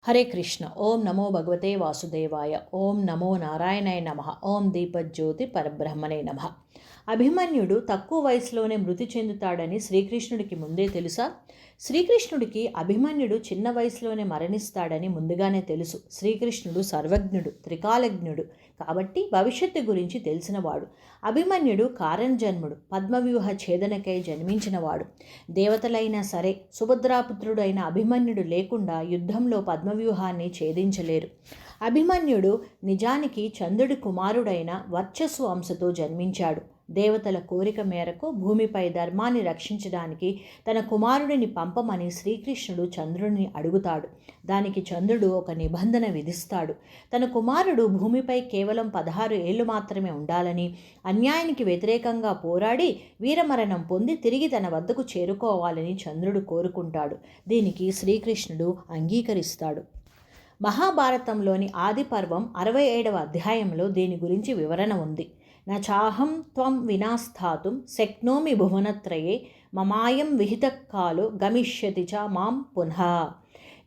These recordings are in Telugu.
హరే కృష్ణ. ఓం నమో భగవతే వాసుదేవాయ. ఓం నమో నారాయణాయ నమః. ఓం దీపజ్యోతి పరబ్రహ్మణే నమః. అభిమన్యుడు తక్కువ వయసులోనే మృతి చెందుతాడని శ్రీకృష్ణుడికి ముందే తెలుసా? శ్రీకృష్ణుడికి అభిమన్యుడు చిన్న వయసులోనే మరణిస్తాడని ముందుగానే తెలుసు. శ్రీకృష్ణుడు సర్వజ్ఞుడు, త్రికాలజ్ఞుడు కాబట్టి భవిష్యత్తు గురించి తెలిసినవాడు. అభిమన్యుడు కారణజన్ముడు, పద్మవ్యూహ ఛేదనకై జన్మించినవాడు. దేవతలైనా సరే సుభద్రాపుత్రుడైన అభిమన్యుడు లేకుండా యుద్ధంలో పద్మవ్యూహాన్ని ఛేదించలేరు. అభిమన్యుడు నిజానికి చంద్రుడి కుమారుడైన వర్చస్సు అంశతో జన్మించాడు. దేవతల కోరిక మేరకు భూమిపై ధర్మాన్ని రక్షించడానికి తన కుమారుడిని పంపమని శ్రీకృష్ణుడు చంద్రుడిని అడుగుతాడు. దానికి చంద్రుడు ఒక నిబంధన విధిస్తాడు. తన కుమారుడు భూమిపై కేవలం 16 ఏళ్లు మాత్రమే ఉండాలని, అన్యాయానికి వ్యతిరేకంగా పోరాడి వీరమరణం పొంది తిరిగి తన వద్దకు చేరుకోవాలని చంద్రుడు కోరుకుంటాడు. దీనికి శ్రీకృష్ణుడు అంగీకరిస్తాడు. మహాభారతంలోని ఆది పర్వం 67వ అధ్యాయంలో దీని గురించి వివరణ ఉంది. నచాహం త్వం వినాస్థాతుం శక్నోమి భువనత్రయే మమాయం విహితకాలో గమిష్యతి చ మాం పునః.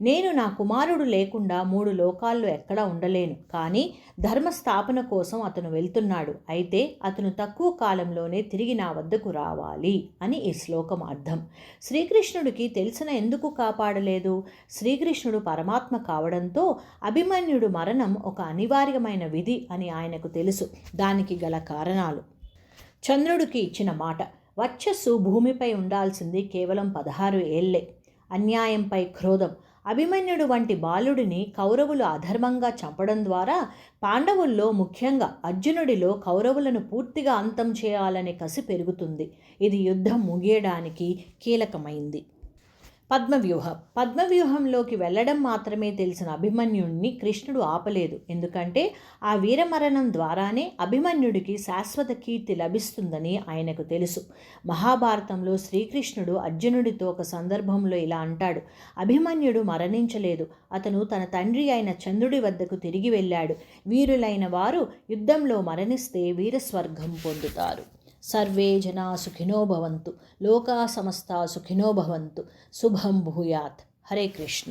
నేను నా కుమారుడు లేకుండా 3 లోకాల్లో ఎక్కడా ఉండలేను, కానీ ధర్మస్థాపన కోసం అతను వెళ్తున్నాడు. అయితే అతను తక్కువ కాలంలోనే తిరిగి నా వద్దకు రావాలి అని ఈ శ్లోకం అర్థం. శ్రీకృష్ణుడికి తెలిసిన ఎందుకు కాపాడలేదు? శ్రీకృష్ణుడు పరమాత్మ కావడంతో అభిమన్యుడు మరణం ఒక అనివార్యమైన విధి అని ఆయనకు తెలుసు. దానికి గల కారణాలు: చంద్రుడికి ఇచ్చిన మాట, వర్చస్సు భూమిపై ఉండాల్సింది కేవలం 16 ఏళ్లే. అన్యాయంపై క్రోధం, అభిమన్యుడు వంటి బాలుడిని కౌరవులు అధర్మంగా చంపడం ద్వారా పాండవుల్లో, ముఖ్యంగా అర్జునుడిలో కౌరవులను పూర్తిగా అంతం చేయాలనే కసి పెరుగుతుంది. ఇది యుద్ధం ముగియడానికి కీలకమైంది. పద్మవ్యూహంలోకి వెళ్ళడం మాత్రమే తెలిసిన అభిమన్యుడిని కృష్ణుడు ఆపలేదు. ఎందుకంటే ఆ వీరమరణం ద్వారానే అభిమన్యుడికి శాశ్వత కీర్తి లభిస్తుందని ఆయనకు తెలుసు. మహాభారతంలో శ్రీకృష్ణుడు అర్జునుడితో ఒక సందర్భంలో ఇలా అంటాడు: అభిమన్యుడు మరణించలేదు, అతను తన తండ్రి అయిన చంద్రుడి వద్దకు తిరిగి వెళ్ళాడు. వీరులైన వారు యుద్ధంలో మరణిస్తే వీరస్వర్గం పొందుతారు. సర్వే జనా సుఖినో భవంతు, లోకా సమస్తా సుఖినో భవంతు, శుభం భూయాత్. హరే కృష్ణ.